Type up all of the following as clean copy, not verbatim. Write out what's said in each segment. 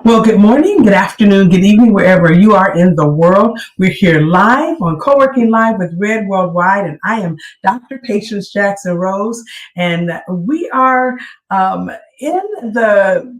Well, good morning, good afternoon, good evening, wherever you are in the world. We're here live on Co-working Live with Red Worldwide, and I am Dr. Patience Jackson Rose, and we are in the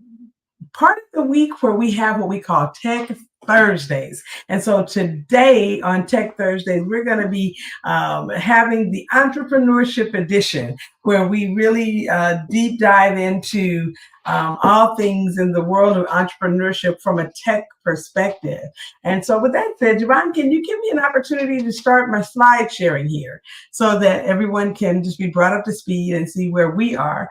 part of the week where we have what we call Tech Thursdays. And so today on Tech Thursdays, we're going to be having the Entrepreneurship edition, where we really deep dive into all things in the world of entrepreneurship from a tech perspective. And so with that said, Javon, can you give me an opportunity to start my slide sharing here so that everyone can just be brought up to speed and see where we are?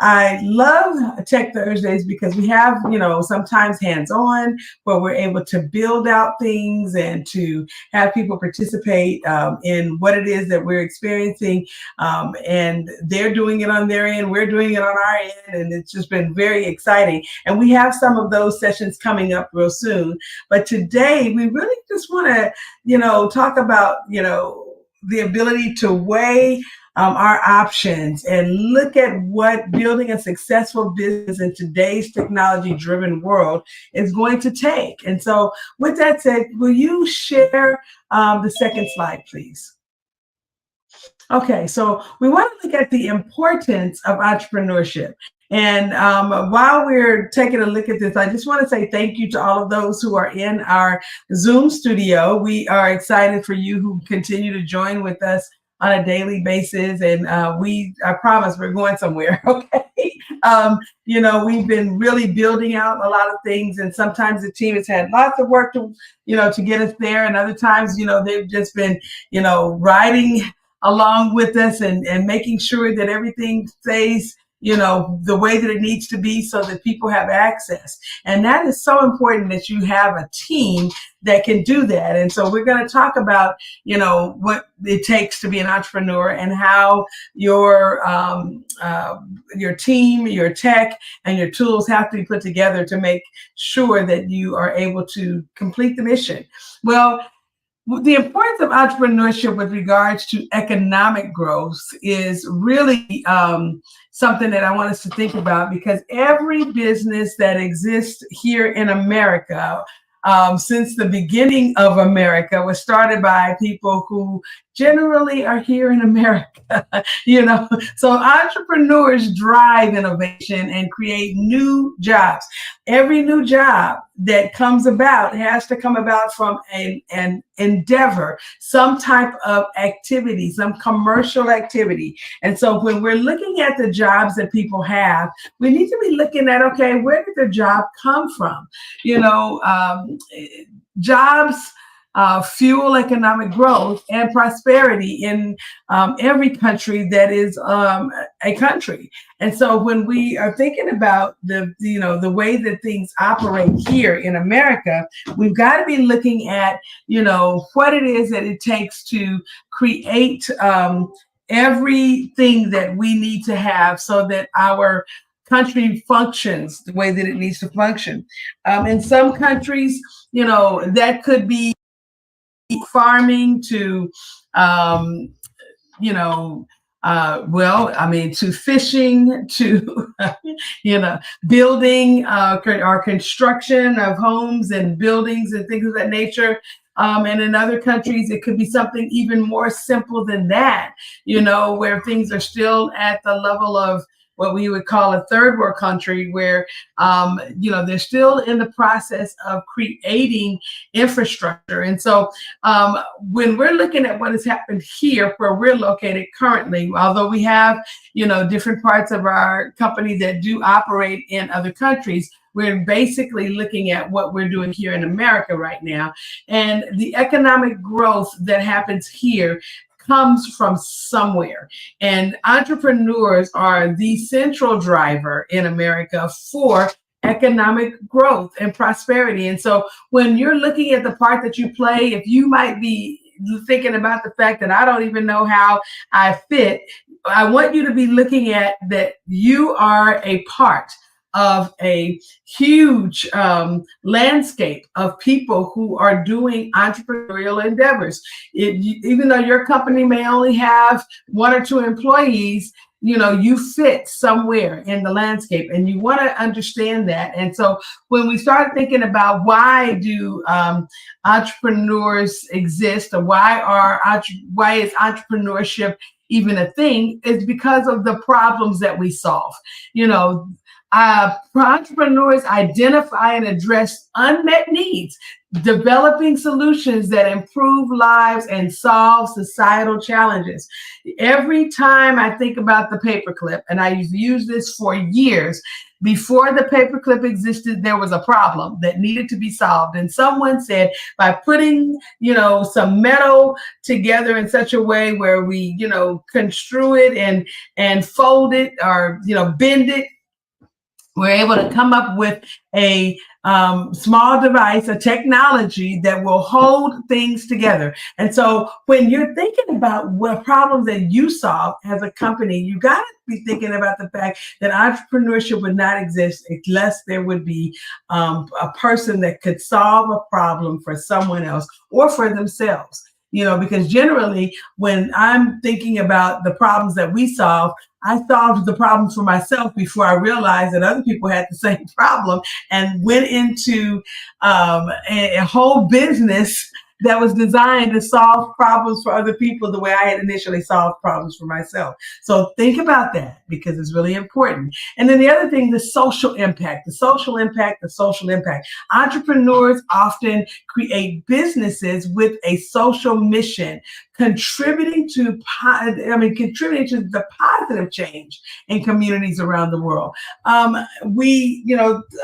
I love Tech Thursdays because we have, sometimes hands-on where we're able to build out things and to have people participate in what it is that we're experiencing. And they're doing it on their end, we're doing it on our end, and it's just been very exciting. And we have some of those sessions coming up real soon. But today we really just want to, talk about, the ability to weigh our options and look at what building a successful business in today's technology-driven world is going to take. And so with that said, will you share the second slide, please? Okay, so we want to look at the importance of entrepreneurship. And while we're taking a look at this, I just want to say thank you to all of those who are in our Zoom studio. We are excited for you who continue to join with us on a daily basis. And I promise we're going somewhere, okay? We've been really building out a lot of things, and sometimes the team has had lots of work to get us there. And other times, they've just been, riding along with us and making sure that everything stays the way that it needs to be so that people have access. And that is so important, that you have a team that can do that. And so we're going to talk about, what it takes to be an entrepreneur and how your team, your tech, and your tools have to be put together to make sure that you are able to complete the mission. Well, the importance of entrepreneurship with regards to economic growth is really something that I want us to think about, because every business that exists here in America since the beginning of America was started by people who generally are here in America, So entrepreneurs drive innovation and create new jobs. Every new job that comes about has to come about from an endeavor, some type of activity, some commercial activity. And so when we're looking at the jobs that people have, we need to be looking at, okay, where did the job come from? Jobs fuel economic growth and prosperity in every country that is a country. And so when we are thinking about the way that things operate here in America, we've got to be looking at, what it is that it takes to create everything that we need to have so that our country functions the way that it needs to function. In some countries, that could be farming to, to fishing, to, building or construction of homes and buildings and things of that nature. And in other countries, it could be something even more simple than that, where things are still at the level of what we would call a third world country, where, they're still in the process of creating infrastructure. And so when we're looking at what has happened here, where we're located currently, although we have, different parts of our company that do operate in other countries, we're basically looking at what we're doing here in America right now. And the economic growth that happens here comes from somewhere. And entrepreneurs are the central driver in America for economic growth and prosperity. And so when you're looking at the part that you play, if you might be thinking about the fact that I don't even know how I fit, I want you to be looking at that you are a part of a huge landscape of people who are doing entrepreneurial endeavors. Even though your company may only have 1 or 2 employees, you fit somewhere in the landscape, and you want to understand that. And so when we start thinking about why do entrepreneurs exist, or why is entrepreneurship even a thing, is because of the problems that we solve. You know, entrepreneurs identify and address unmet needs, developing solutions that improve lives and solve societal challenges. Every time I think about the paperclip, and I used this for years, before the paperclip existed, there was a problem that needed to be solved. And someone said, by putting, some metal together in such a way where we, construe it and fold it, or, bend it, we're able to come up with a small device, a technology that will hold things together. And so when you're thinking about what problems that you solve as a company, you got to be thinking about the fact that entrepreneurship would not exist unless there would be a person that could solve a problem for someone else or for themselves. Because generally, when I'm thinking about the problems that we solve, I solved the problems for myself before I realized that other people had the same problem, and went into a whole business that was designed to solve problems for other people the way I had initially solved problems for myself. So think about that, because it's really important. And then the other thing, the social impact, the social impact, the social impact. Entrepreneurs often create businesses with a social mission, contributing to the positive change in communities around the world. We,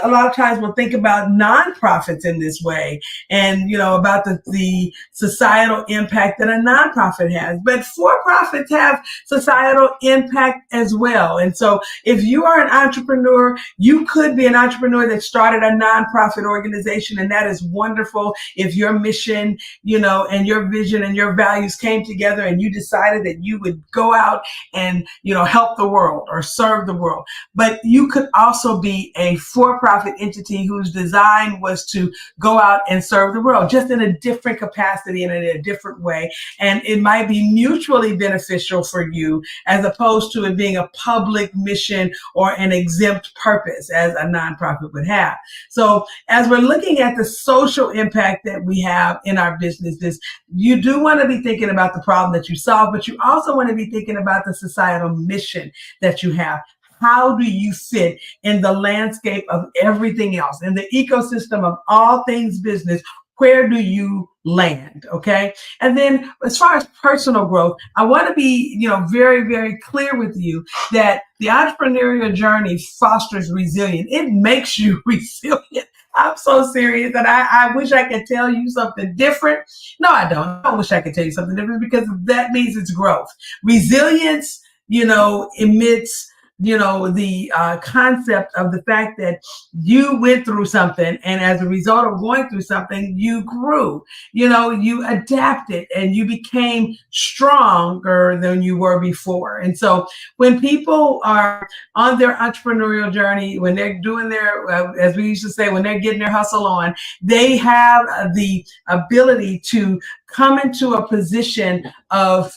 a lot of times we'll think about nonprofits in this way, and, about the societal impact that a nonprofit has. But for-profits have societal impact as well. And so if you are an entrepreneur, you could be an entrepreneur that started a nonprofit organization, and that is wonderful. If your mission, and your vision and your values came together, and you decided that you would go out and, help the world or serve the world. But you could also be a for-profit entity whose design was to go out and serve the world, just in a different capacity and in a different way. And it might be mutually beneficial for you, as opposed to it being a public mission or an exempt purpose as a nonprofit would have. So as we're looking at the social impact that we have in our businesses, you do want to be thinking about the problem that you solve, but you also want to be thinking about the societal mission that you have. How do you fit in the landscape of everything else, in the ecosystem of all things business? Where do you land? Okay. And then as far as personal growth, I want to be, very, very clear with you that the entrepreneurial journey fosters resilience. It makes you resilient. I'm so serious, and I wish I could tell you something different. No, I don't. I don't wish I could tell you something different, because that means it's growth. Resilience, emits the concept of the fact that you went through something, and as a result of going through something, you grew, you adapted, and you became stronger than you were before. And so when people are on their entrepreneurial journey, when they're doing their, as we used to say, when they're getting their hustle on, they have the ability to come into a position of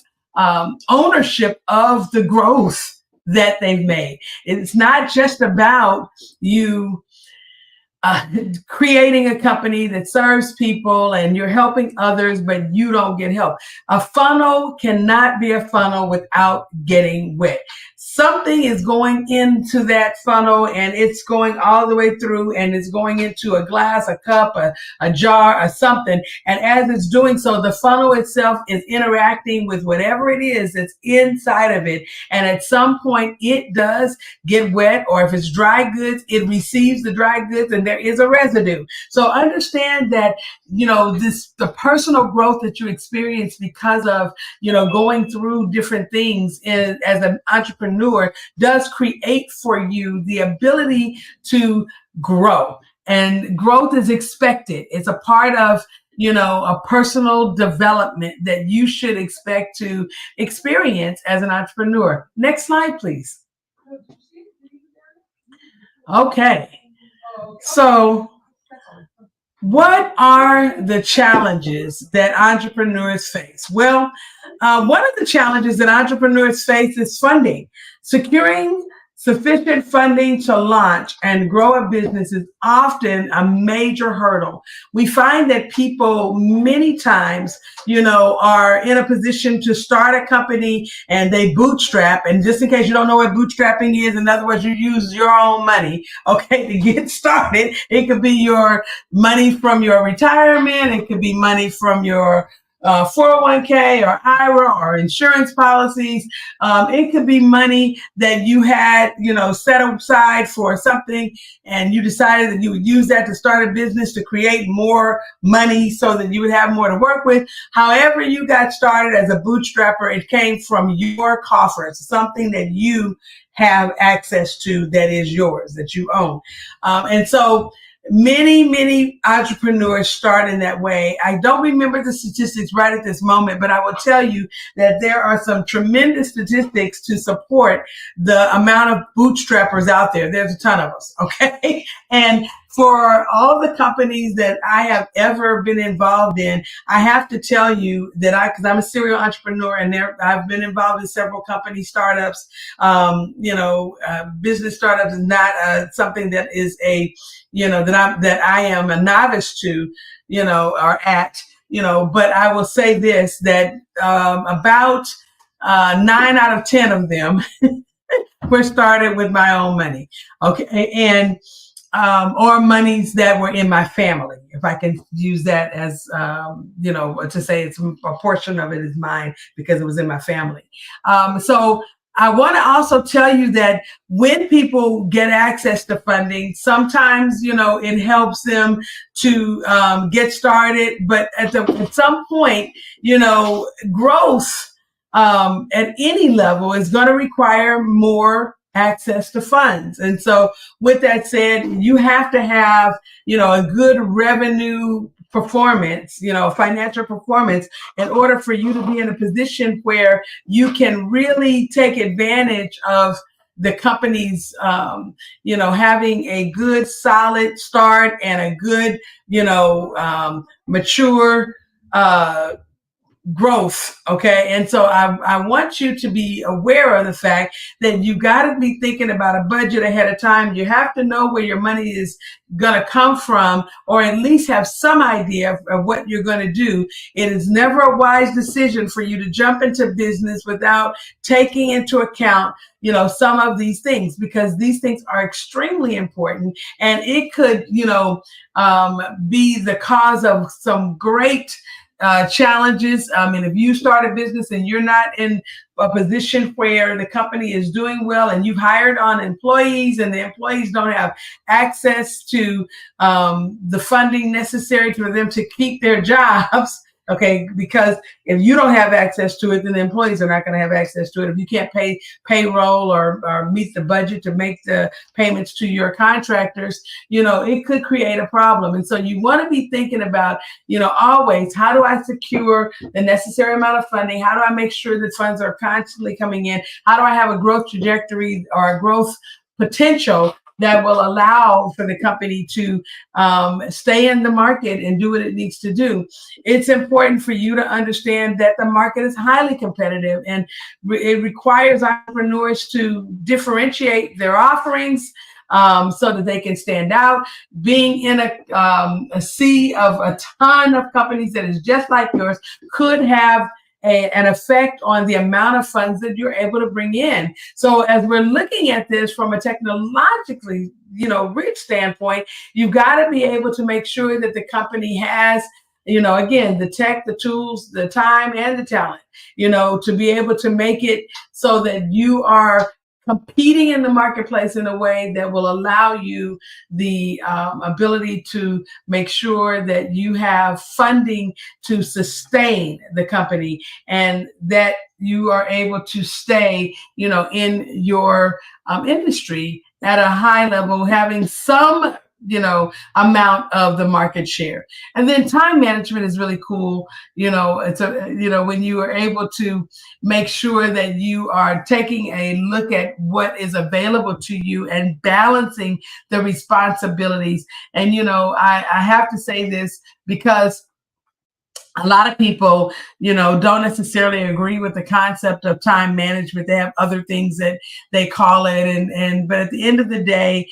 ownership of the growth that they've made. It's not just about you creating a company that serves people and you're helping others, but you don't get help. A funnel cannot be a funnel without getting wet. Something is going into that funnel, and it's going all the way through, and it's going into a glass, a cup, a jar, or something. And as it's doing so, the funnel itself is interacting with whatever it is that's inside of it. And at some point, it does get wet, or if it's dry goods, it receives the dry goods, and there is a residue. So understand that, the personal growth that you experience because of, going through different things as an entrepreneur does create for you the ability to grow. And growth is expected. It's a part of, a personal development that you should expect to experience as an entrepreneur. Next slide, please. Okay. So what are the challenges that entrepreneurs face? Well, One of the challenges that entrepreneurs face is funding. Securing sufficient funding to launch and grow a business is often a major hurdle. We find that people many times, are in a position to start a company and they bootstrap. And just in case you don't know what bootstrapping is, in other words, you use your own money, okay, to get started. It could be your money from your retirement. It could be money from your 401k or IRA or insurance policies. It could be money that you had, set aside for something, and you decided that you would use that to start a business to create more money so that you would have more to work with. However you got started as a bootstrapper, it came from your coffers, something that you have access to that is yours, that you own. And so many entrepreneurs start in that way. I don't remember the statistics right at this moment, but I will tell you that there are some tremendous statistics to support the amount of bootstrappers out there. There's a ton of us, okay? And for all the companies that I have ever been involved in, I have to tell you that because I'm a serial entrepreneur, and I've been involved in several company startups. Business startups is not something that is that I am a novice to, or at, but I will say this, that about 9 out of 10 of them were started with my own money, okay, and or monies that were in my family, if I can use that as, to say it's a portion of it is mine because it was in my family. So I want to also tell you that when people get access to funding, sometimes, it helps them to get started. But at some point, growth at any level is going to require more access to funds. And so with that said, you have to have, a good revenue performance, financial performance, in order for you to be in a position where you can really take advantage of the company's, having a good solid start and a good, mature, growth. Okay. And so I want you to be aware of the fact that you got to be thinking about a budget ahead of time. You have to know where your money is going to come from, or at least have some idea of what you're going to do. It is never a wise decision for you to jump into business without taking into account, some of these things, because these things are extremely important, and it could, be the cause of some great challenges. I mean, if you start a business and you're not in a position where the company is doing well, and you've hired on employees and the employees don't have access to the funding necessary for them to keep their jobs, okay, because if you don't have access to it, then the employees are not going to have access to it. If you can't pay payroll or meet the budget to make the payments to your contractors, it could create a problem. And so you want to be thinking about, always, how do I secure the necessary amount of funding? How do I make sure that funds are constantly coming in? How do I have a growth trajectory or a growth potential that will allow for the company to stay in the market and do what it needs to do? It's important for you to understand that the market is highly competitive, and it requires entrepreneurs to differentiate their offerings so that they can stand out. Being in a sea of a ton of companies that is just like yours could have an effect on the amount of funds that you're able to bring in. So as we're looking at this from a technologically, rich standpoint, you've got to be able to make sure that the company has, again, the tech, the tools, the time, and the talent, to be able to make it so that you are competing in the marketplace in a way that will allow you the ability to make sure that you have funding to sustain the company, and that you are able to stay, in your industry at a high level, having some amount of the market share. And then time management is really cool. It's when you are able to make sure that you are taking a look at what is available to you and balancing the responsibilities. And, I have to say this because a lot of people, don't necessarily agree with the concept of time management. They have other things that they call it. But at the end of the day,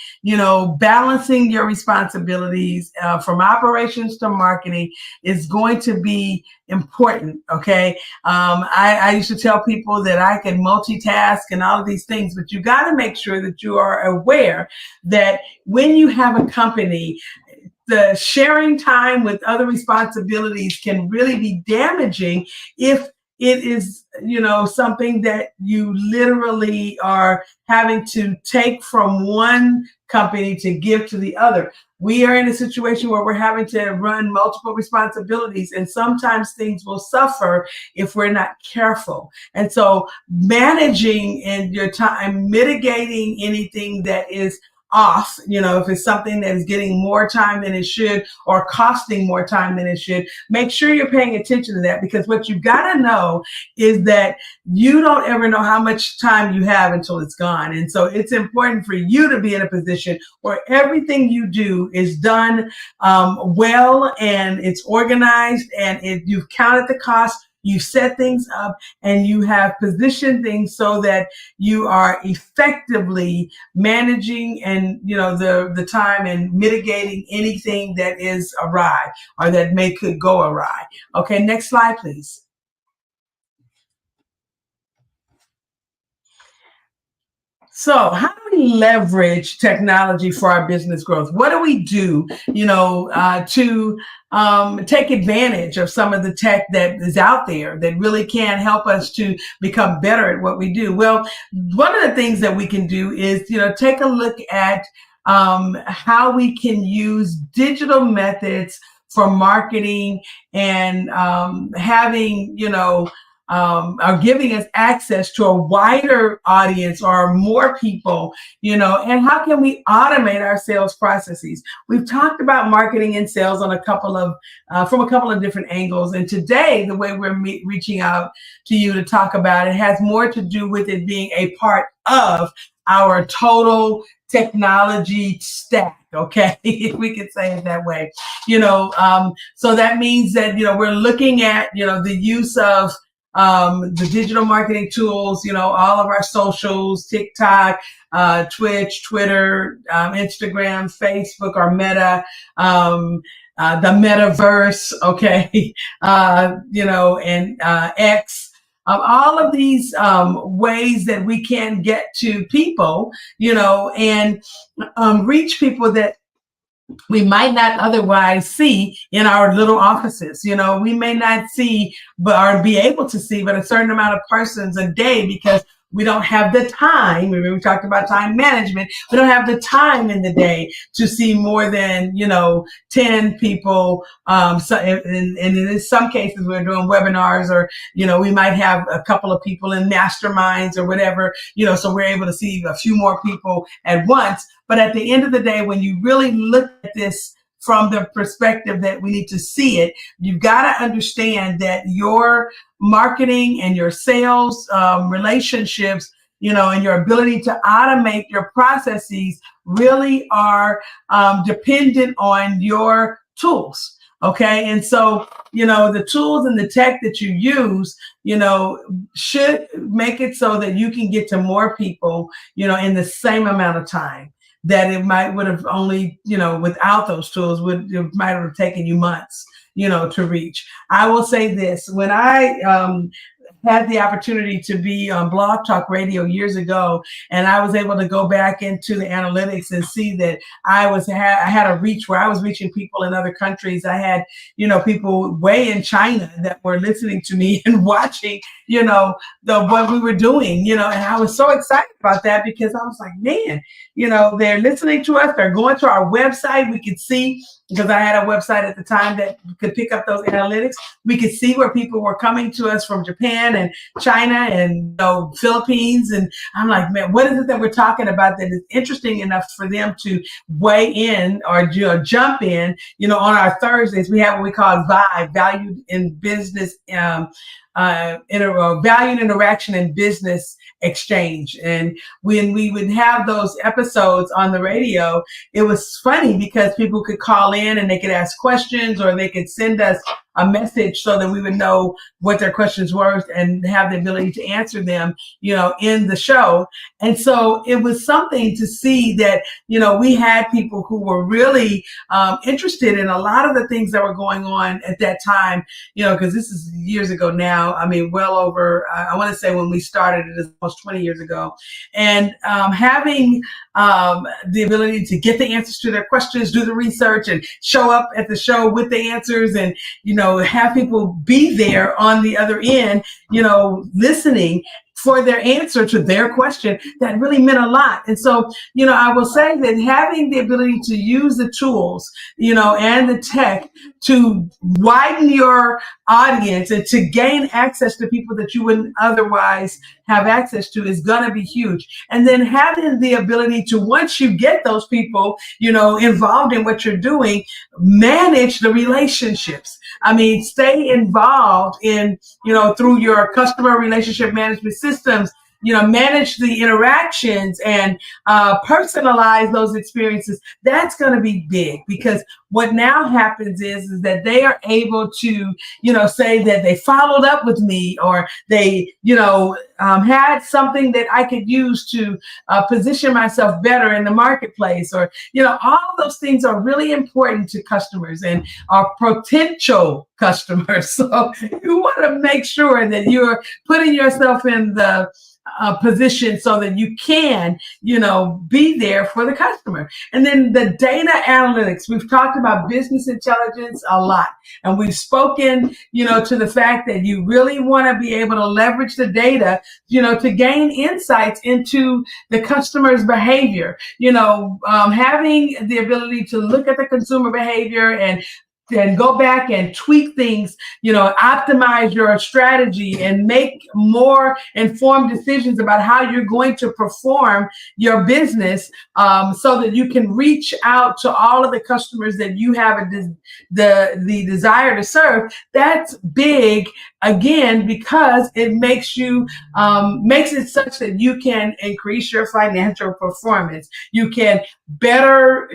balancing your responsibilities from operations to marketing is going to be important. Okay. I used to tell people that I can multitask and all of these things, but you got to make sure that you are aware that when you have a company, the sharing time with other responsibilities can really be damaging if it is, something that you literally are having to take from one company to give to the other. We are in a situation where we're having to run multiple responsibilities, and sometimes things will suffer if we're not careful. And so managing in your time, mitigating anything that is off, if it's something that is getting more time than it should or costing more time than it should, make sure you're paying attention to that, because what you got to know is that you don't ever know how much time you have until it's gone. And so it's important for you to be in a position where everything you do is done well, and it's organized, and you've counted the cost. You set things up, and you have positioned things so that you are effectively managing and the time and mitigating anything that is awry or that could go awry. Okay, next slide, please. So how do we leverage technology for our business growth? What do we do, to take advantage of some of the tech that is out there that really can help us to become better at what we do? Well, one of the things that we can do is, take a look at how we can use digital methods for marketing and having, are giving us access to a wider audience or more people, and how can we automate our sales processes? We've talked about marketing and sales on from a couple of different angles. And today, the way we're reaching out to you to talk about it has more to do with it being a part of our total technology stack. Okay, if we could say it that way, so that means that, we're looking at, the use of the digital marketing tools, all of our socials, TikTok, Twitch, Twitter, Instagram, Facebook, or Meta, the metaverse, okay, and X. All of these ways that we can get to people, and reach people that we might not otherwise see in our little offices. We may not see or be able to see but a certain amount of persons a day, because we don't have the time. Remember, we talked about time management. We don't have the time in the day to see more than 10 people. So, and in some cases, we're doing webinars, or we might have a couple of people in masterminds or whatever. So we're able to see a few more people at once. But at the end of the day, when you really look at this from the perspective that we need to see it, you've got to understand that your marketing and your sales relationships, and your ability to automate your processes really are dependent on your tools. Okay. And so, the tools and the tech that you use, should make it so that you can get to more people, in the same amount of time that it would have only, without those tools, it might have taken you months, to reach. I will say this: when I had the opportunity to be on Blog Talk Radio years ago, and I was able to go back into the analytics and see that I had a reach where I was reaching people in other countries. I had, people way in China that were listening to me and watching, what we were doing, and I was so excited about that, because I was like, man, they're listening to us. They're going to our website. We could see, because I had a website at the time that could pick up those analytics. We could see where people were coming to us from Japan and China and Philippines. And I'm like, man, what is it that we're talking about that is interesting enough for them to weigh in or jump in? On our Thursdays, we have what we call VIBE, Valued in Business, Valued Interaction and Business Exchange. And when we would have those episodes on the radio, it was funny because people could call in and they could ask questions, or they could send us a message so that we would know what their questions were and have the ability to answer them, in the show. And so it was something to see that, we had people who were really interested in a lot of the things that were going on at that time, because this is years ago now. I mean, well over, I want to say when we started it is almost 20 years ago. And having the ability to get the answers to their questions, do the research, and show up at the show with the answers, and have people be there on the other end, listening for their answer to their question, that really meant a lot. And so, I will say that having the ability to use the tools, and the tech to widen your audience and to gain access to people that you wouldn't otherwise have access to is going to be huge. And then having the ability to, once you get those people, involved in what you're doing, manage the relationships. I mean, stay involved in, through your customer relationship management systems, manage the interactions and personalize those experiences. That's going to be big, because what now happens is that they are able to, say that they followed up with me, or they, had something that I could use to position myself better in the marketplace, or, all of those things are really important to customers and our potential customers. So you want to make sure that you're putting yourself in the position so that you can, be there for the customer. And then the data analytics, we've talked about business intelligence a lot, and we've spoken, to the fact that you really want to be able to leverage the data, to gain insights into the customer's behavior, having the ability to look at the consumer behavior and go back and tweak things, optimize your strategy and make more informed decisions about how you're going to perform your business, so that you can reach out to all of the customers that you have the desire to serve. That's big, again, because it makes it such that you can increase your financial performance. You can better,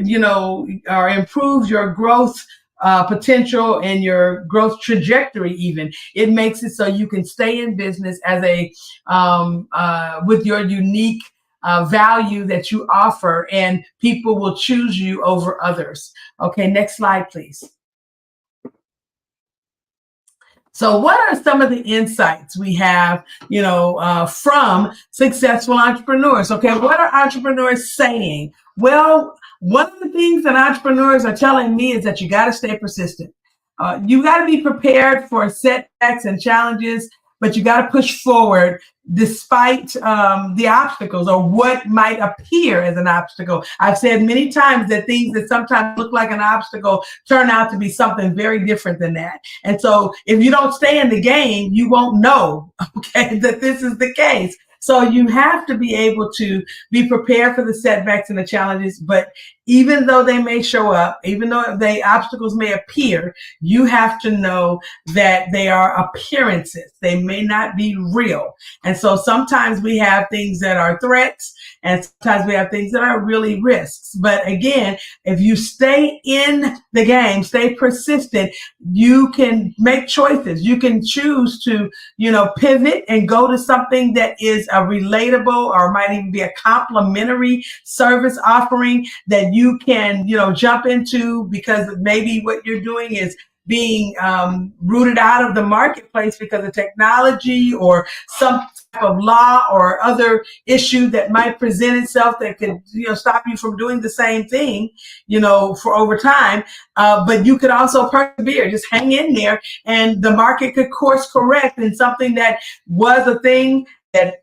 or improve your growth potential and your growth trajectory. Even it makes it so you can stay in business as a with your unique value that you offer, and people will choose you over others. Okay, next slide, please. So what are some of the insights we have, from successful entrepreneurs? Okay, what are entrepreneurs saying? Well, one of the things that entrepreneurs are telling me is that you got to stay persistent. You got to be prepared for setbacks and challenges, but you got to push forward despite the obstacles, or what might appear as an obstacle. I've said many times that things that sometimes look like an obstacle turn out to be something very different than that. And so if you don't stay in the game, you won't know, okay, that this is the case. So you have to be able to be prepared for the setbacks and the challenges, but even though they may show up, even though the obstacles may appear, you have to know that they are appearances. They may not be real. And so sometimes we have things that are threats, and sometimes we have things that are really risks. But again, if you stay in the game, stay persistent, you can make choices. You can choose to, pivot and go to something that is a relatable, or might even be a complementary service offering that you can, jump into, because maybe what you're doing is being rooted out of the marketplace because of technology or some type of law or other issue that might present itself that could, stop you from doing the same thing, for over time. But you could also persevere, just hang in there, and the market could course correct, and something that was a thing that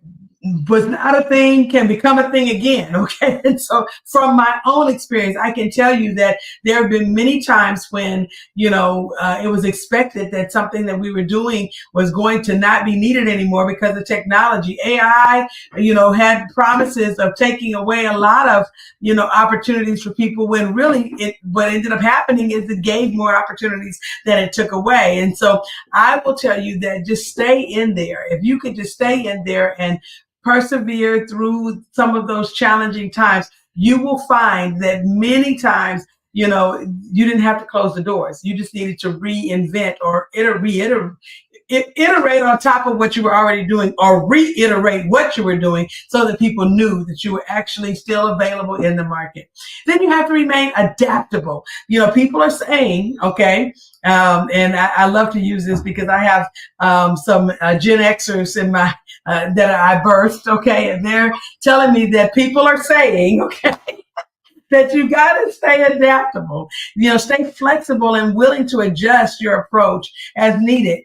was not a thing can become a thing again. Okay. And so from my own experience, I can tell you that there have been many times when, it was expected that something that we were doing was going to not be needed anymore because of technology. AI, had promises of taking away a lot of, opportunities for people, when really what ended up happening is it gave more opportunities than it took away. And so I will tell you that just stay in there. If you could just stay in there and persevere through some of those challenging times, you will find that many times, you didn't have to close the doors. You just needed to reinvent or iterate on top of what you were already doing, or reiterate what you were doing, so that people knew that you were actually still available in the market. Then you have to remain adaptable. People are saying, okay, and I love to use this because I have some Gen Xers in my that I birthed, okay, and they're telling me that people are saying, okay, that you got to stay adaptable, stay flexible and willing to adjust your approach as needed,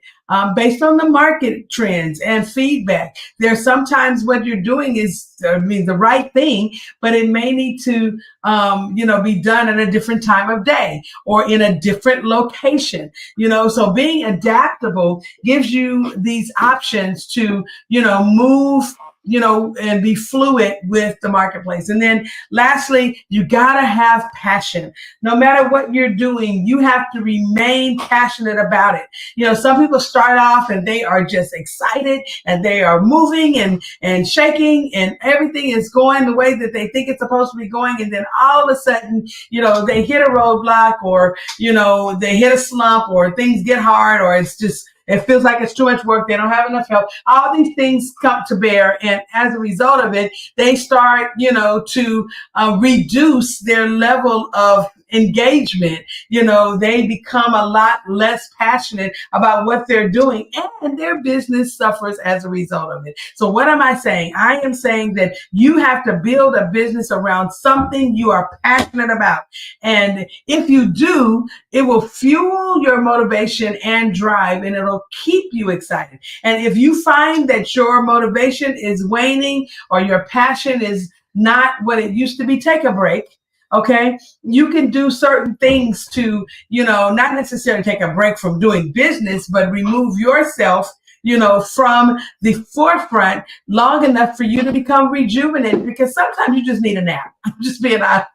based on the market trends and feedback. There's sometimes what you're doing is, the right thing, but it may need to, be done at a different time of day or in a different location, so being adaptable gives you these options to, move, and be fluid with the marketplace. And then lastly, you got to have passion. No matter what you're doing, you have to remain passionate about it. Some people start off and they are just excited and they are moving and shaking and everything is going the way that they think it's supposed to be going. And then all of a sudden, they hit a roadblock, or, they hit a slump, or things get hard, or it feels like it's too much work. They don't have enough help. All these things come to bear. And as a result of it, they start, to reduce their level of engagement. They become a lot less passionate about what they're doing, and their business suffers as a result of it. So what am I saying? I am saying that you have to build a business around something you are passionate about. And if you do, it will fuel your motivation and drive, and it'll keep you excited. And if you find that your motivation is waning or your passion is not what it used to be, take a break. Okay, you can do certain things to, not necessarily take a break from doing business, but remove yourself, from the forefront long enough for you to become rejuvenated, because sometimes you just need a nap. I'm just being honest.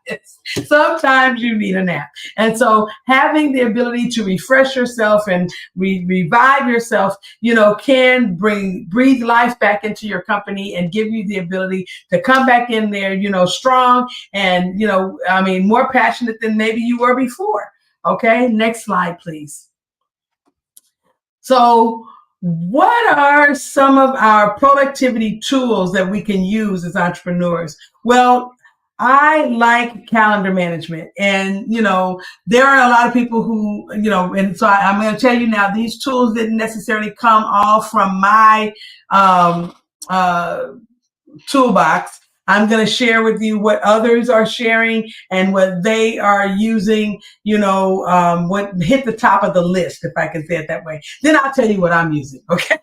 Sometimes you need a nap. And so having the ability to refresh yourself and revive yourself, can breathe life back into your company and give you the ability to come back in there, strong and, more passionate than maybe you were before. Okay, next slide, please. So what are some of our productivity tools that we can use as entrepreneurs? Well, I like calendar management, and, there are a lot of people who, and so I'm going to tell you now, these tools didn't necessarily come all from my toolbox. I'm going to share with you what others are sharing and what they are using, what hit the top of the list, if I can say it that way. Then I'll tell you what I'm using, okay?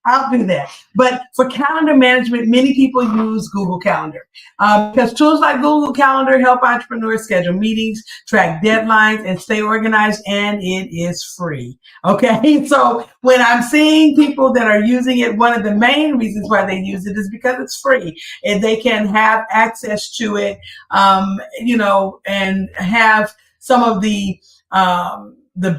I'll do that. But for calendar management, many people use Google Calendar, because tools like Google Calendar help entrepreneurs schedule meetings, track deadlines, and stay organized, and it is free. Okay, so when I'm seeing people that are using it, one of the main reasons why they use it is because it's free, and they can have access to it, and have some of the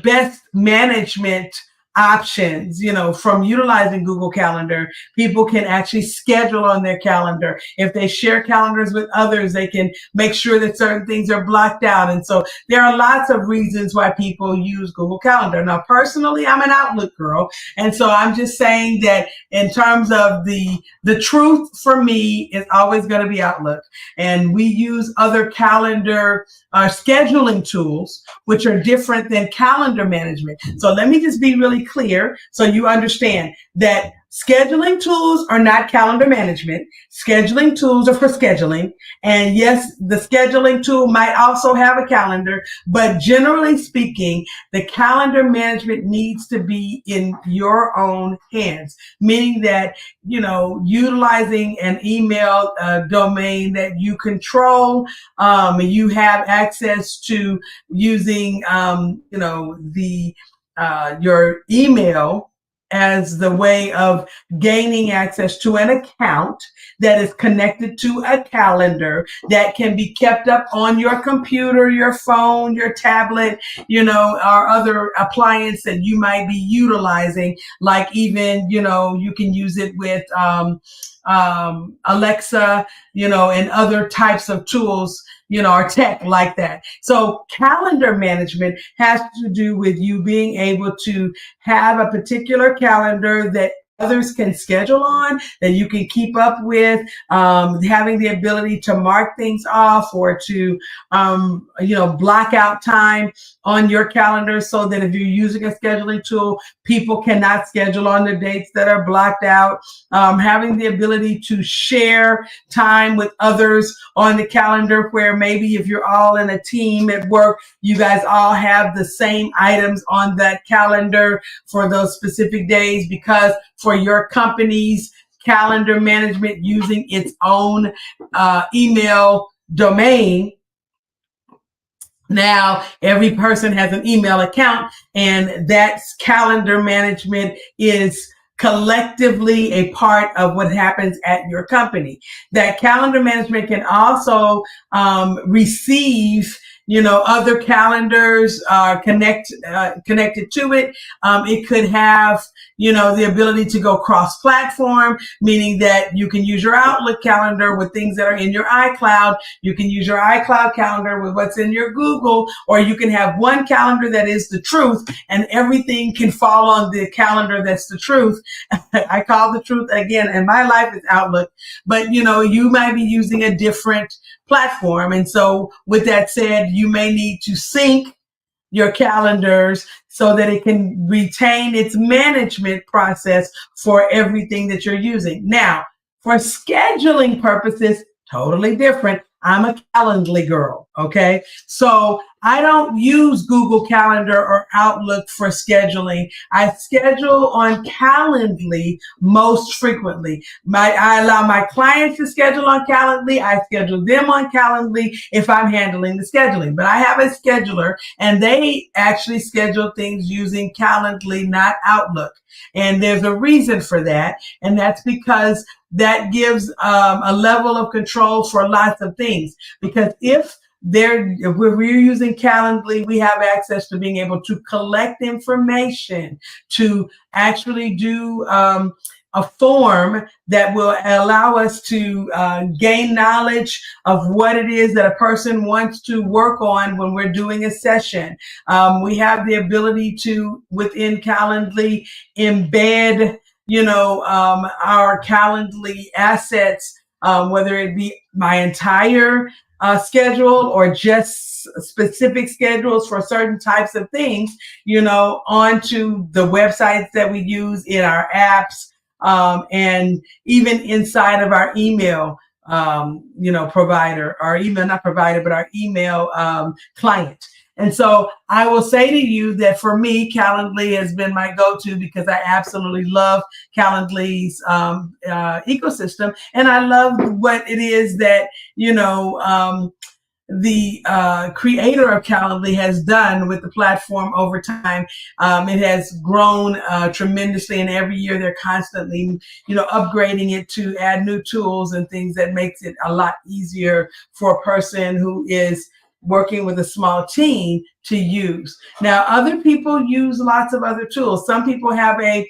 best management options, from utilizing Google Calendar. People can actually schedule on their calendar. If they share calendars with others, they can make sure that certain things are blocked out. And so there are lots of reasons why people use Google Calendar. Now, personally, I'm an Outlook girl. And so I'm just saying that in terms of the truth for me is always going to be Outlook. And we use other calendar scheduling tools, which are different than calendar management. So let me just be really clear so you understand that scheduling tools are not calendar management. Scheduling tools are for scheduling. And yes, the scheduling tool might also have a calendar, but generally speaking, the calendar management needs to be in your own hands, meaning that, utilizing an email domain that you control, you have access to using, your email as the way of gaining access to an account that is connected to a calendar that can be kept up on your computer, your phone, your tablet, or other appliance that you might be utilizing. Like even, you can use it with Alexa, and other types of tools, or tech like that. So calendar management has to do with you being able to have a particular calendar that others can schedule on, that you can keep up with, having the ability to mark things off or to, block out time on your calendar so that if you're using a scheduling tool, people cannot schedule on the dates that are blocked out. Having the ability to share time with others on the calendar, where maybe if you're all in a team at work, you guys all have the same items on that calendar for those specific days, because for your company's calendar management using its own email domain, now every person has an email account, and that calendar management is collectively a part of what happens at your company. That calendar management can also receive other calendars connected to it. It could have, the ability to go cross-platform, meaning that you can use your Outlook calendar with things that are in your iCloud. You can use your iCloud calendar with what's in your Google, or you can have one calendar that is the truth, and everything can fall on the calendar that's the truth. I call the truth, again, in my life is Outlook, but you might be using a different platform. And so with that said, you may need to sync your calendars so that it can retain its management process for everything that you're using. Now, for scheduling purposes, totally different. I'm a Calendly girl, okay? So I don't use Google Calendar or Outlook for scheduling. I schedule on Calendly most frequently. I allow my clients to schedule on Calendly. I schedule them on Calendly if I'm handling the scheduling. But I have a scheduler, and they actually schedule things using Calendly, not Outlook. And there's a reason for that, and that's because that gives a level of control for lots of things. Because if we're using Calendly, we have access to being able to collect information, to actually do a form that will allow us to gain knowledge of what it is that a person wants to work on when we're doing a session. We have the ability to, within Calendly, embed our Calendly assets, whether it be my entire schedule or just specific schedules for certain types of things, onto the websites that we use in our apps, and even inside of our email, provider, our email, not provider, but our email client. And so I will say to you that for me, Calendly has been my go-to because I absolutely love Calendly's ecosystem. And I love what it is that, the creator of Calendly has done with the platform over time. It has grown tremendously, and every year they're constantly, upgrading it to add new tools and things that makes it a lot easier for a person who is working with a small team to use. Now, other people use lots of other tools. Some people have a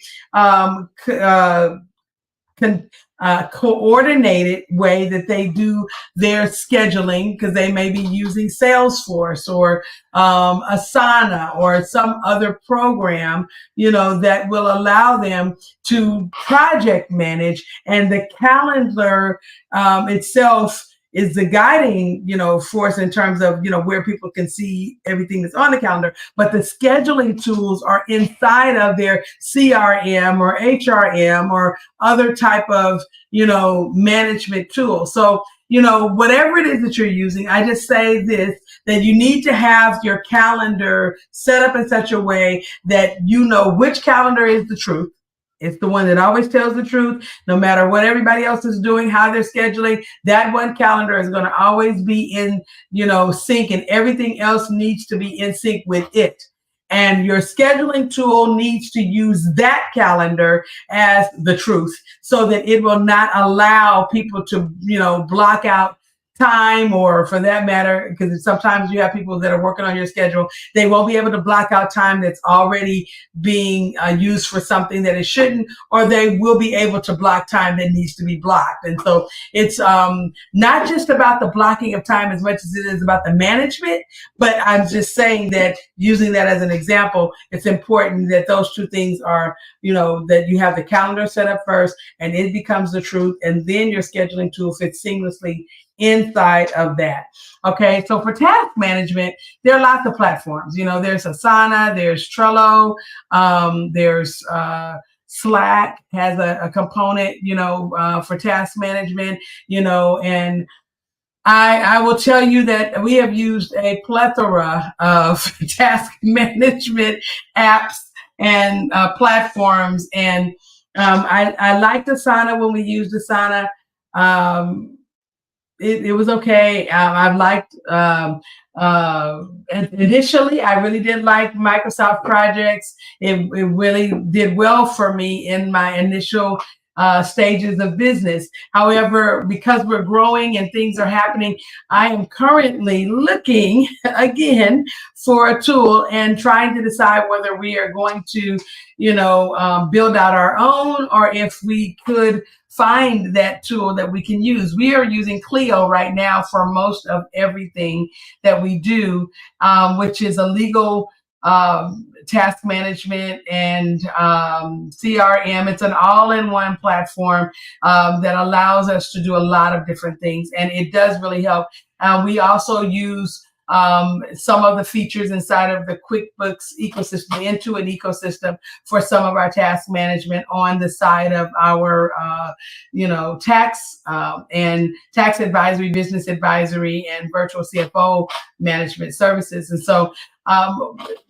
coordinated way that they do their scheduling, because they may be using Salesforce or Asana or some other program, that will allow them to project manage. And the calendar itself is the guiding, force in terms of, where people can see everything that's on the calendar. But the scheduling tools are inside of their CRM or HRM or other type of, management tool. So, whatever it is that you're using, I just say this, that you need to have your calendar set up in such a way that you know which calendar is the truth. It's the one that always tells the truth, no matter what everybody else is doing, how they're scheduling. That one calendar is going to always be in, sync, and everything else needs to be in sync with it. And your scheduling tool needs to use that calendar as the truth, so that it will not allow people to, block out time, or for that matter, because sometimes you have people that are working on your schedule, they won't be able to block out time that's already being used for something that it shouldn't, or they will be able to block time that needs to be blocked. And so it's not just about the blocking of time as much as it is about the management, but I'm just saying that using that as an example, it's important that those two things are, that you have the calendar set up first and it becomes the truth, and then your scheduling tool fits seamlessly inside of that. Okay, so for task management, there are lots of platforms. There's Asana, there's Trello, there's Slack has a component, for task management, and I will tell you that we have used a plethora of task management apps and platforms, and I liked Asana when we used Asana. It was okay. I've liked initially, I really did like Microsoft projects. It really did well for me in my initial stages of business. However, because we're growing and things are happening, I am currently looking again for a tool and trying to decide whether we are going to, build out our own, or if we could find that tool that we can use. We are using Clio right now for most of everything that we do, which is a legal task management and CRM. It's an all-in-one platform that allows us to do a lot of different things, and it does really help. We also use some of the features inside of the QuickBooks ecosystem into an ecosystem for some of our task management on the side of our, tax and tax advisory, business advisory, and virtual CFO management services. And so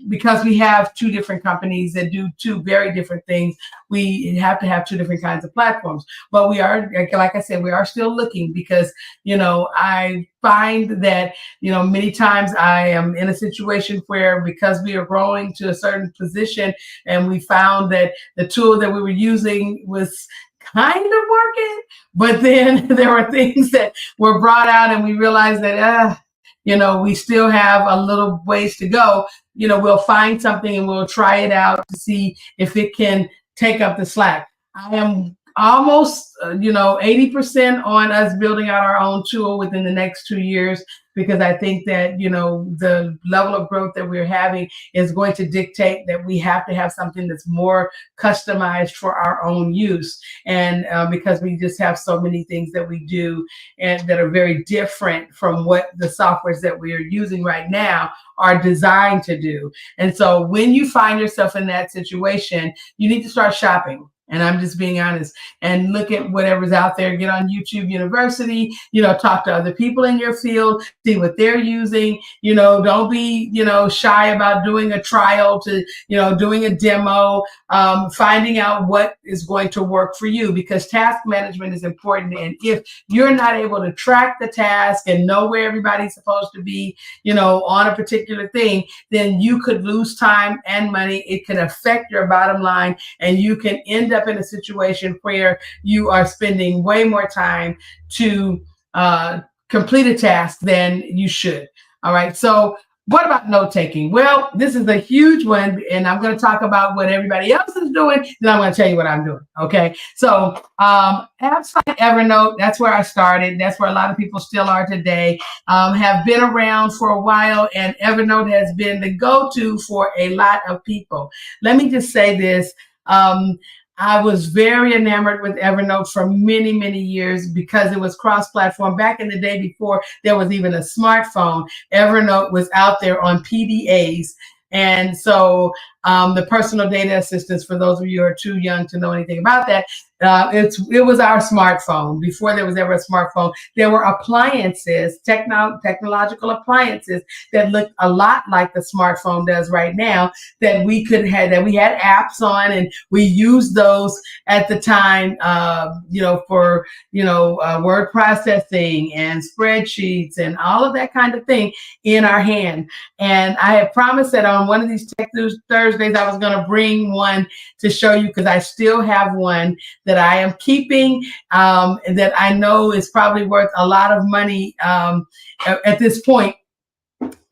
because we have two different companies that do two very different things, we have to have two different kinds of platforms. But we are, like I said, we are still looking, because, I find that, many times I am in a situation where, because we are growing to a certain position and we found that the tool that we were using was kind of working, but then there were things that were brought out and we realized that, we still have a little ways to go. We'll find something and we'll try it out to see if it can take up the slack. I am almost, 80% on us building out our own tool within the next 2 years, because I think that, the level of growth that we're having is going to dictate that we have to have something that's more customized for our own use. And because we just have so many things that we do and that are very different from what the softwares that we are using right now are designed to do. And so when you find yourself in that situation, you need to start shopping. And I'm just being honest, and look at whatever's out there. Get on YouTube University, talk to other people in your field, see what they're using. Don't be, shy about doing a trial, to, doing a demo, finding out what is going to work for you, because task management is important. And if you're not able to track the task and know where everybody's supposed to be, on a particular thing, then you could lose time and money. It could affect your bottom line, and you can end up in a situation where you are spending way more time to complete a task than you should. All right. So what about note taking? Well, this is a huge one, and I'm going to talk about what everybody else is doing, then I'm going to tell you what I'm doing. Okay. So apps like Evernote, that's where I started. That's where a lot of people still are today, have been around for a while, and Evernote has been the go-to for a lot of people. Let me just say this. I was very enamored with Evernote for many, many years, because it was cross-platform. Back in the day, before there was even a smartphone, Evernote was out there on PDAs. And so the personal data assistants, for those of you who are too young to know anything about that, it was our smartphone. Before there was ever a smartphone, there were appliances, technological appliances that looked a lot like the smartphone does right now, that we had apps on, and we used those at the time, for word processing and spreadsheets and all of that kind of thing in our hand. And I had promised that on one of these Tech News Thursdays, Thursdays, I was going to bring one to show you because I still have one that I am keeping that I know is probably worth a lot of money at this point,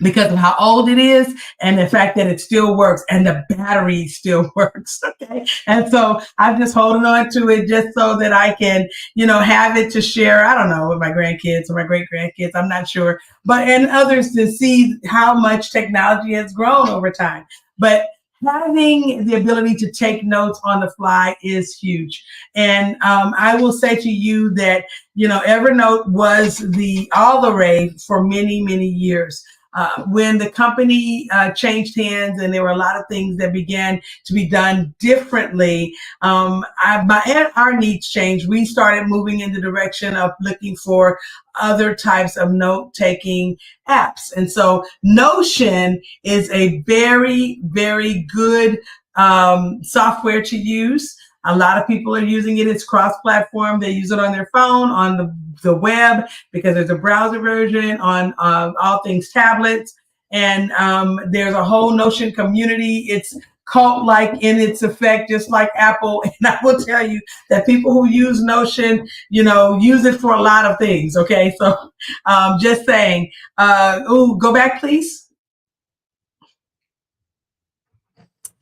because of how old it is and the fact that it still works and the battery still works. Okay. And so I'm just holding on to it just so that I can, have it to share. I don't know, with my grandkids or my great grandkids. I'm not sure, and others to see how much technology has grown over time. But having the ability to take notes on the fly is huge. And I will say to you that, Evernote was all the rage for many, many years. When the company changed hands and there were a lot of things that began to be done differently, our needs changed. We started moving in the direction of looking for other types of note-taking apps. And so Notion is a very, very good software to use. A lot of people are using it. It's cross-platform. They use it on their phone, on the web, because there's a browser version on all things tablets. And there's a whole Notion community. It's cult-like in its effect, just like Apple. And I will tell you that people who use Notion, use it for a lot of things. Okay, so just saying. Go back, please.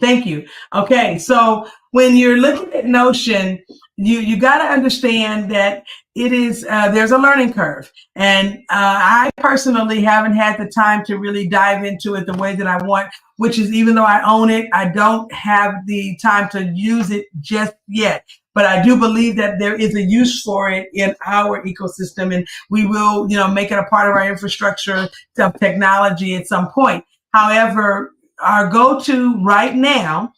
Thank you. Okay, so when you're looking at Notion, you got to understand that it is there's a learning curve, and I personally haven't had the time to really dive into it the way that I want. Which is, even though I own it, I don't have the time to use it just yet. But I do believe that there is a use for it in our ecosystem, and we will, make it a part of our infrastructure of technology at some point. However, our go-to right now,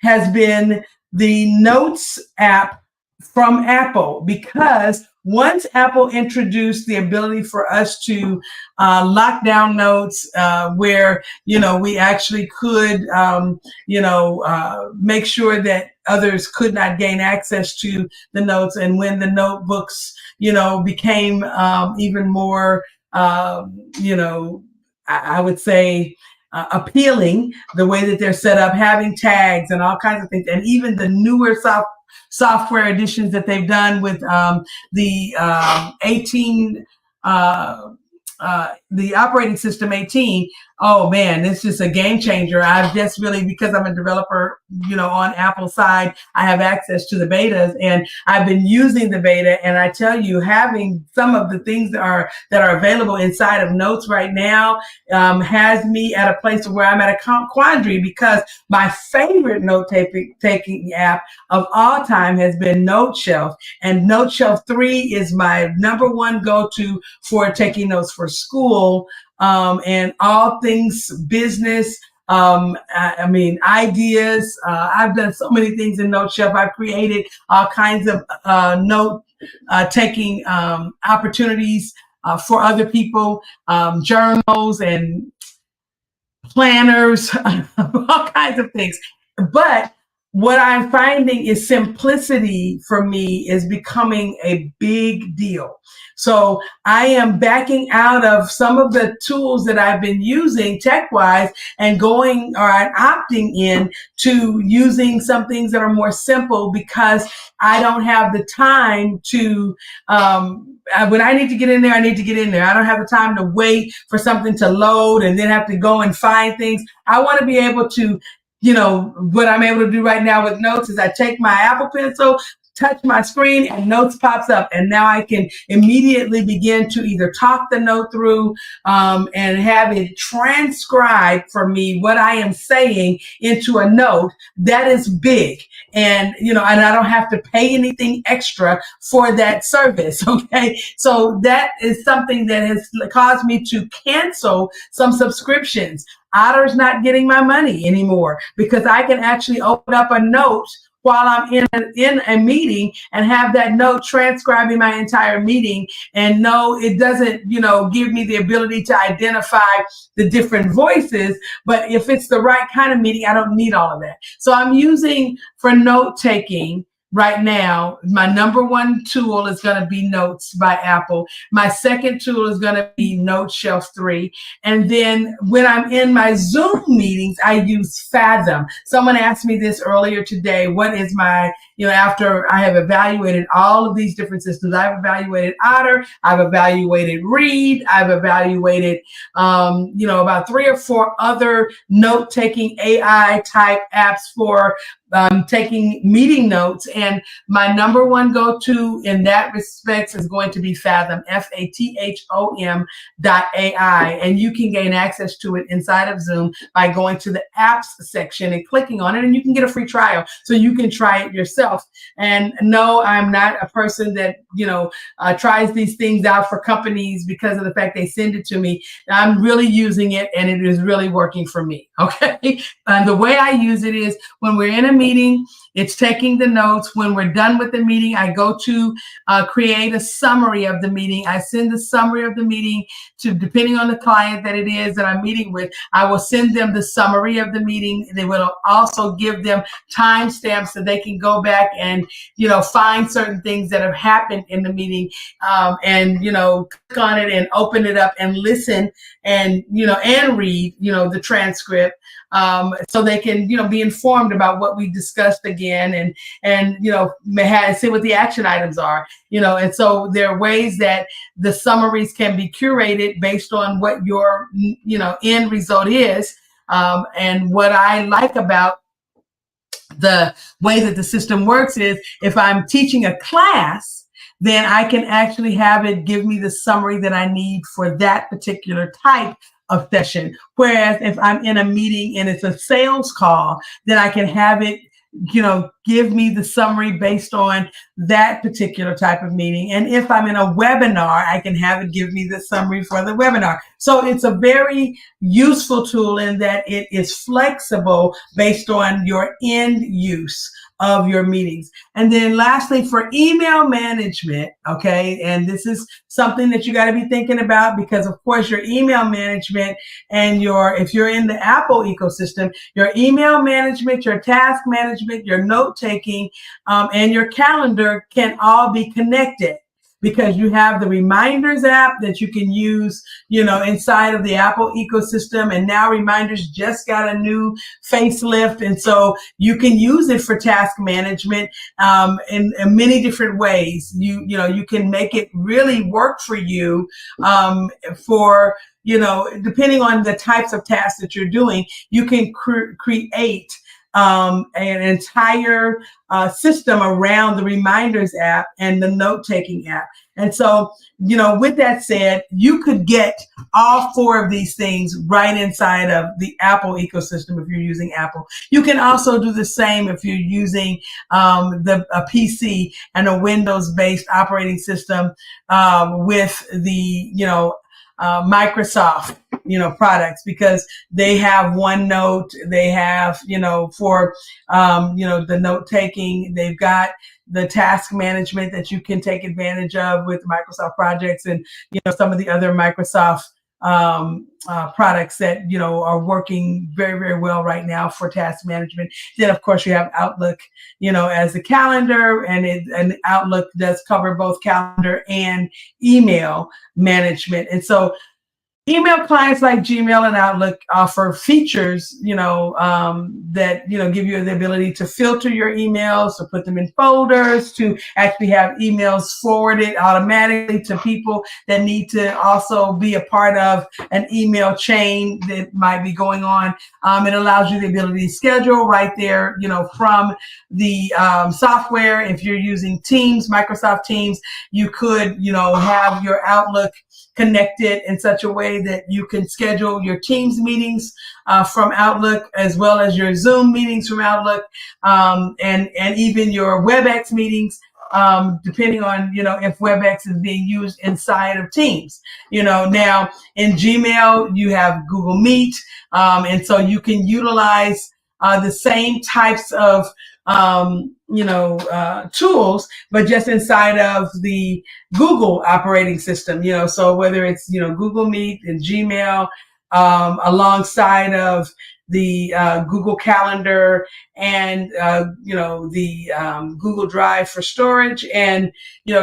has been the Notes app from Apple, because once Apple introduced the ability for us to lock down notes, where, we actually could, make sure that others could not gain access to the notes. And when the notebooks, became even more, I would say, appealing, the way that they're set up, having tags and all kinds of things, and even the newer software editions that they've done with the 18, the operating system 18. Oh man, it's just a game changer. I've just really, because I'm a developer, on Apple side, I have access to the betas, and I've been using the beta. And I tell you, having some of the things that are available inside of Notes right now has me at a place where I'm at a quandary, because my favorite note-taking app of all time has been NoteShelf, and NoteShelf 3 is my number one go-to for taking notes for school. And all things business, ideas. I've done so many things in NoteShelf. I've created all kinds of note taking opportunities for other people, journals and planners, all kinds of things. But what I'm finding is simplicity for me is becoming a big deal. So I am backing out of some of the tools that I've been using tech-wise and opting in to using some things that are more simple, because I don't have the time to, when I need to get in there, I need to get in there. I don't have the time to wait for something to load and then have to go and find things. I want to be able to, what I'm able to do right now with Notes is I take my Apple Pencil, touch my screen, and Notes pops up. And now I can immediately begin to either talk the note through and have it transcribe for me what I am saying into a note that is big. And, and I don't have to pay anything extra for that service. Okay. So that is something that has caused me to cancel some subscriptions. Otter's not getting my money anymore, because I can actually open up a note while I'm in a meeting and have that note transcribing my entire meeting. And no, it doesn't, give me the ability to identify the different voices. But if it's the right kind of meeting, I don't need all of that. So I'm using, for note taking, right now, my number one tool is going to be Notes by Apple. My second tool is going to be Note Shelf 3. And then when I'm in my Zoom meetings, I use Fathom. Someone asked me this earlier today. What is my, after I have evaluated all of these different systems, I've evaluated Otter, I've evaluated Read, I've evaluated, about 3 or 4 other note-taking AI type apps for taking meeting notes, and my number one go-to in that respect is going to be Fathom, FATHOM.ai, and you can gain access to it inside of Zoom by going to the apps section and clicking on it, and you can get a free trial so you can try it yourself. And no, I'm not a person that tries these things out for companies because of the fact they send it to me. I'm really using it, and it is really working for me. Okay, and the way I use it is when we're in a meeting, it's taking the notes. When we're done with the meeting, I go to create a summary of the meeting. I send the summary of the meeting to, depending on the client that it is that I'm meeting with, I will send them the summary of the meeting. They will also give them timestamps so they can go back and, find certain things that have happened in the meeting, and, click on it and open it up and listen and, and read, the transcript. So they can, be informed about what we discussed again, and see what the action items are, and so there are ways that the summaries can be curated based on what your, end result is. And what I like about the way that the system works is if I'm teaching a class, then I can actually have it give me the summary that I need for that particular type of session. Whereas if I'm in a meeting and it's a sales call, then I can have it, give me the summary based on that particular type of meeting. And if I'm in a webinar, I can have it give me the summary for the webinar. So it's a very useful tool in that it is flexible based on your end use of your meetings. And then lastly, for email management, okay, and this is something that you got to be thinking about, because of course your email management and if you're in the Apple ecosystem, your email management, your task management, your note taking, and your calendar can all be connected, because you have the Reminders app that you can use, inside of the Apple ecosystem. And now Reminders just got a new facelift. And so you can use it for task management in many different ways. You can make it really work for you for, depending on the types of tasks that you're doing. You can create an entire system around the Reminders app and the note-taking app. And so, with that said, you could get all 4 of these things right inside of the Apple ecosystem if you're using Apple. You can also do the same if you're using a PC and a Windows-based operating system with the, Microsoft, products, because they have OneNote, they have, for, the note taking, they've got the task management that you can take advantage of with Microsoft projects, and, some of the other Microsoft products that, are working very, very well right now for task management. Then of course you have Outlook, as a calendar, and Outlook does cover both calendar and email management. And so email clients like Gmail and Outlook offer features, that, give you the ability to filter your emails, to put them in folders, to actually have emails forwarded automatically to people that need to also be a part of an email chain that might be going on. It allows you the ability to schedule right there, from the software. If you're using Teams, Microsoft Teams, you could, have your Outlook connected in such a way that you can schedule your Teams meetings from Outlook, as well as your Zoom meetings from Outlook, and even your WebEx meetings, depending on, if WebEx is being used inside of Teams. Now in Gmail, you have Google Meet, and so you can utilize the same types of tools, but just inside of the Google operating system, so whether it's, Google Meet and Gmail, alongside of, the Google Calendar, and the Google Drive for storage, and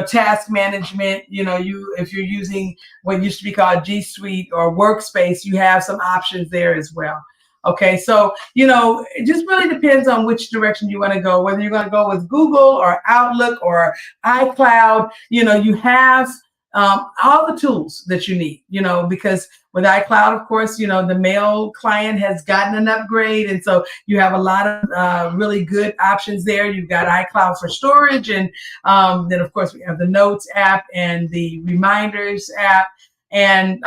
task management. If you're using what used to be called G Suite or Workspace, you have some options there as well. Okay, so it just really depends on which direction you want to go, whether you're going to go with Google or Outlook or iCloud. You have all the tools that you need, because with iCloud, of course, the mail client has gotten an upgrade. And so you have a lot of really good options there. You've got iCloud for storage. And then, of course, we have the Notes app and the Reminders app. And,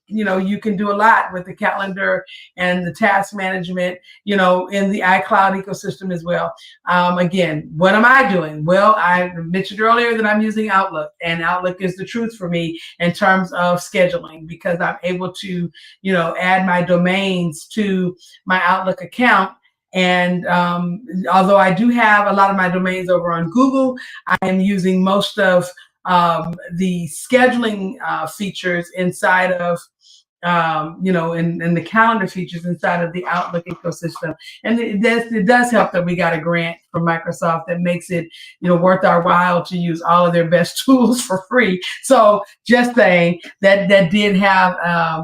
you can do a lot with the calendar and the task management, in the iCloud ecosystem as well. Again, what am I doing? Well, I mentioned earlier that I'm using Outlook, and Outlook is the truth for me in terms of scheduling, because I'm able to, add my domains to my Outlook account. And although I do have a lot of my domains over on Google, I am using most of the scheduling features inside of and the calendar features inside of the Outlook ecosystem. And it does help that we got a grant from Microsoft that makes it, worth our while to use all of their best tools for free. So just saying that did have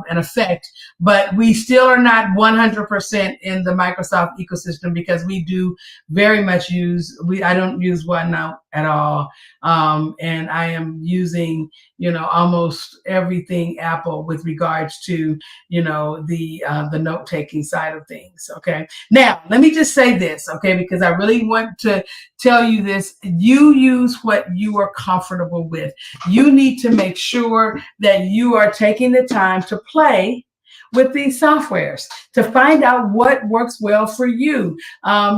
an effect, but we still are not 100% in the Microsoft ecosystem, because we do very much I don't use OneNote at all. And I am using, almost everything Apple with regards to, the note-taking side of things. Okay. Now, let me just say this, okay, because I really want to tell you this. You use what you are comfortable with. You need to make sure that you are taking the time to play with these softwares to find out what works well for you.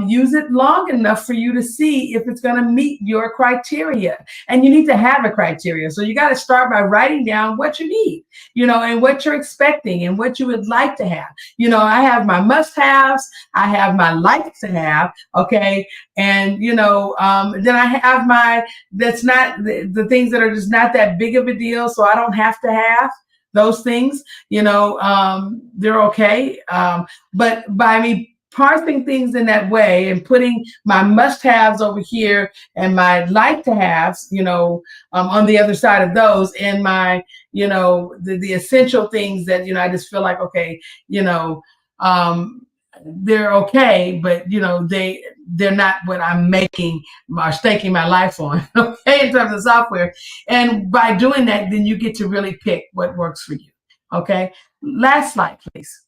Use it long enough for you to see if it's going to meet your criteria. And you need to have a criteria. So you got to start by writing down what you need, and what you're expecting and what you would like to have. I have my must-haves. I have my like to have. Okay. And, then I have that's not the things that are just not that big of a deal. So I don't have to have those things, they're okay. But by me parsing things in that way and putting my must-haves over here and my like-to-haves, on the other side of those, and my, the essential things that, I just feel like, okay, they're okay, but they're not what I'm making or staking my life on, okay, in terms of software. And by doing that, then you get to really pick what works for you. Okay. Last slide, please.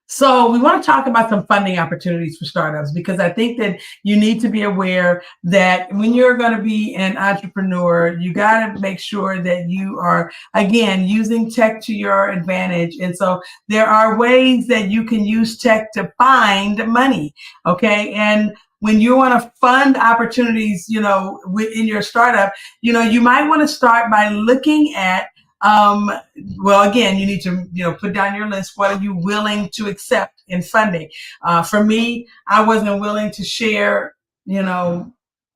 So we want to talk about some funding opportunities for startups, because I think that you need to be aware that when you're going to be an entrepreneur, you got to make sure that you are, again, using tech to your advantage. And so there are ways that you can use tech to find money. Okay. And when you want to fund opportunities, in your startup, you might want to start by looking at well, again, you need to, put down your list. What are you willing to accept in funding? For me, I wasn't willing to share,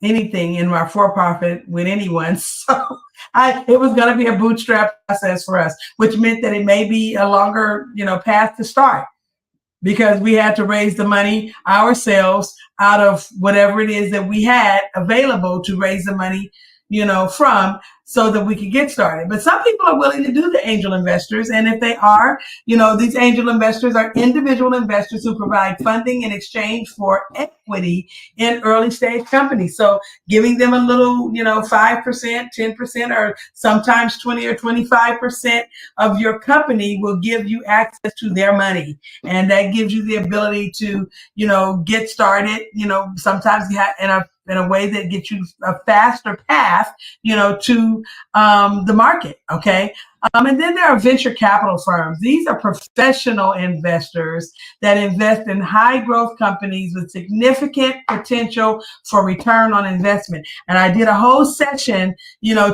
anything in my for-profit with anyone. So it was going to be a bootstrap process for us, which meant that it may be a longer, path to start, because we had to raise the money ourselves out of whatever it is that we had available to raise the money, from, so that we could get started. But some people are willing to do the angel investors. And if they are, these angel investors are individual investors who provide funding in exchange for equity in early stage companies. So giving them a little, 5%, 10%, or sometimes 20 or 25% of your company will give you access to their money. And that gives you the ability to, get started, sometimes you have in a way that gets you a faster path, to the market. Okay. And then there are venture capital firms. These are professional investors that invest in high growth companies with significant potential for return on investment. And I did a whole session,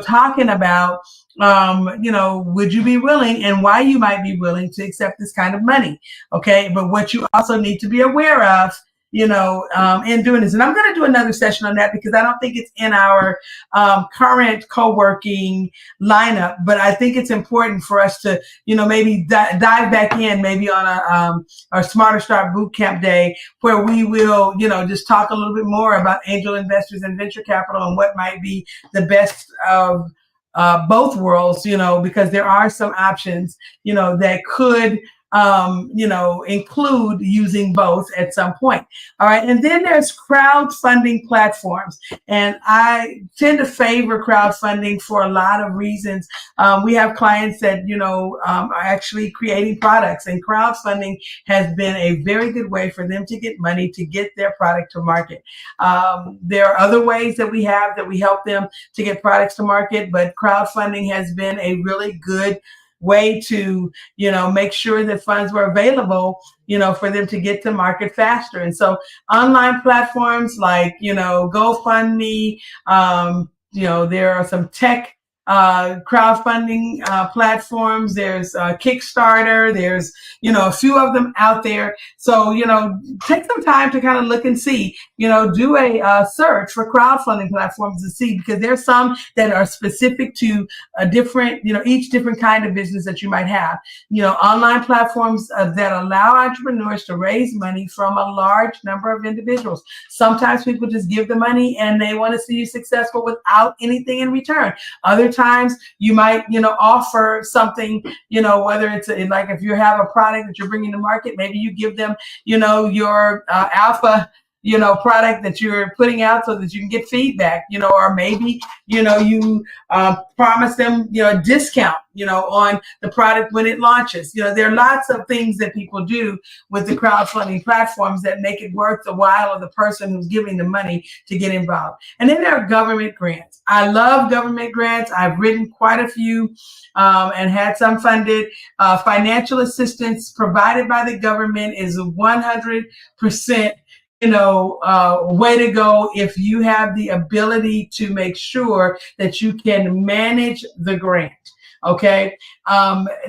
talking about, would you be willing and why you might be willing to accept this kind of money? Okay. But what you also need to be aware of in doing this. And I'm going to do another session on that because I don't think it's in our current co-working lineup, but I think it's important for us to, maybe dive back in, maybe on our Smarter Start Bootcamp Day, where we will, just talk a little bit more about angel investors and venture capital and what might be the best of both worlds, because there are some options, that could include using both at some point. All right. And then there's crowdfunding platforms. And I tend to favor crowdfunding for a lot of reasons. We have clients that, are actually creating products, and crowdfunding has been a very good way for them to get money to get their product to market. There are other ways that we help them to get products to market, but crowdfunding has been a really good way to, make sure that funds were available, for them to get to market faster. And so online platforms like, GoFundMe, there are some tech crowdfunding platforms. There's Kickstarter. There's, a few of them out there. So, take some time to kind of look and see, do a search for crowdfunding platforms to see, because there's some that are specific to a different, each different kind of business that you might have. Online platforms that allow entrepreneurs to raise money from a large number of individuals. Sometimes people just give the money and they want to see you successful without anything in return. Other times you might, offer something, whether it's like if you have a product that you're bringing to market, maybe you give them, your alpha, product that you're putting out so that you can get feedback, or maybe, you promise them, a discount, on the product when it launches. There are lots of things that people do with the crowdfunding platforms that make it worth the while of the person who's giving the money to get involved. And then there are government grants. I love government grants. I've written quite a few and had some funded. Financial assistance provided by the government is 100% way to go if you have the ability to make sure that you can manage the grant. Okay.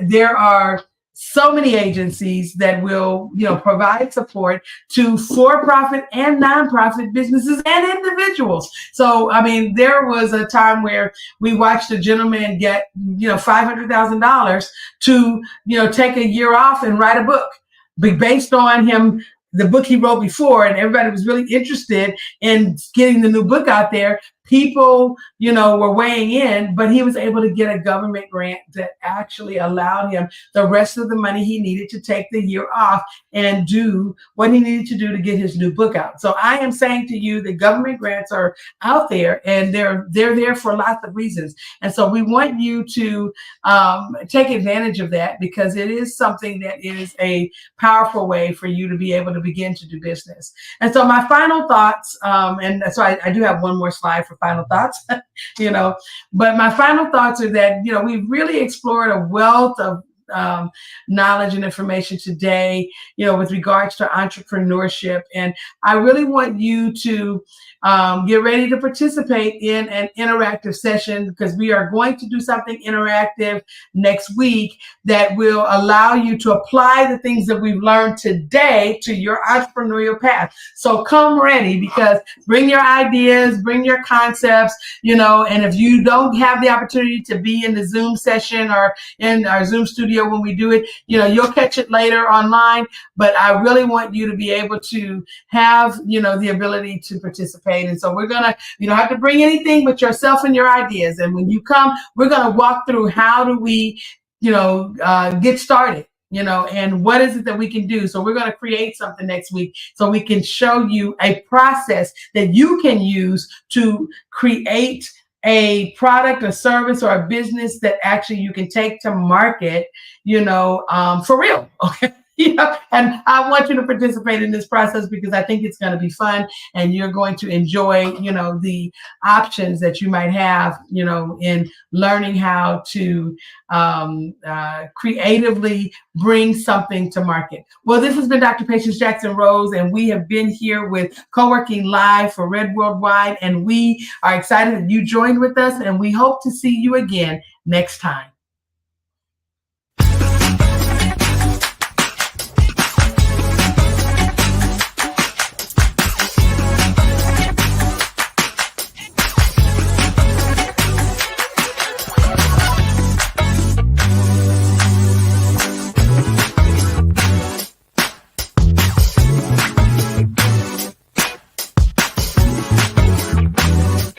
There are so many agencies that will, provide support to for-profit and nonprofit businesses and individuals. So, there was a time where we watched a gentleman get, $500,000 to, take a year off and write a book based on the book he wrote before, and everybody was really interested in getting the new book out there. People, were weighing in, but he was able to get a government grant that actually allowed him the rest of the money he needed to take the year off and do what he needed to do to get his new book out. So I am saying to you that government grants are out there, and they're there for lots of reasons. And so we want you to take advantage of that, because it is something that is a powerful way for you to be able to begin to do business. And so my final thoughts, and so I do have one more slide for final thoughts, but my final thoughts are that, we've really explored a wealth of knowledge and information today, with regards to entrepreneurship. And I really want you to get ready to participate in an interactive session, because we are going to do something interactive next week that will allow you to apply the things that we've learned today to your entrepreneurial path. So come ready, because bring your ideas, bring your concepts, and if you don't have the opportunity to be in the Zoom session or in our Zoom studio when we do it, you'll catch it later online. But I really want you to be able to have, the ability to participate. And so we're going to, you don't have to bring anything but yourself and your ideas. And when you come, we're going to walk through how do we, get started, and what is it that we can do. So we're going to create something next week so we can show you a process that you can use to create a product, a service, or a business that actually you can take to market, for real. Okay. And I want you to participate in this process, because I think it's going to be fun, and you're going to enjoy, the options that you might have, in learning how to creatively bring something to market. Well, this has been Dr. Patience Jackson Rose, and we have been here with Co-working Live for Red Worldwide, and we are excited that you joined with us, and we hope to see you again next time.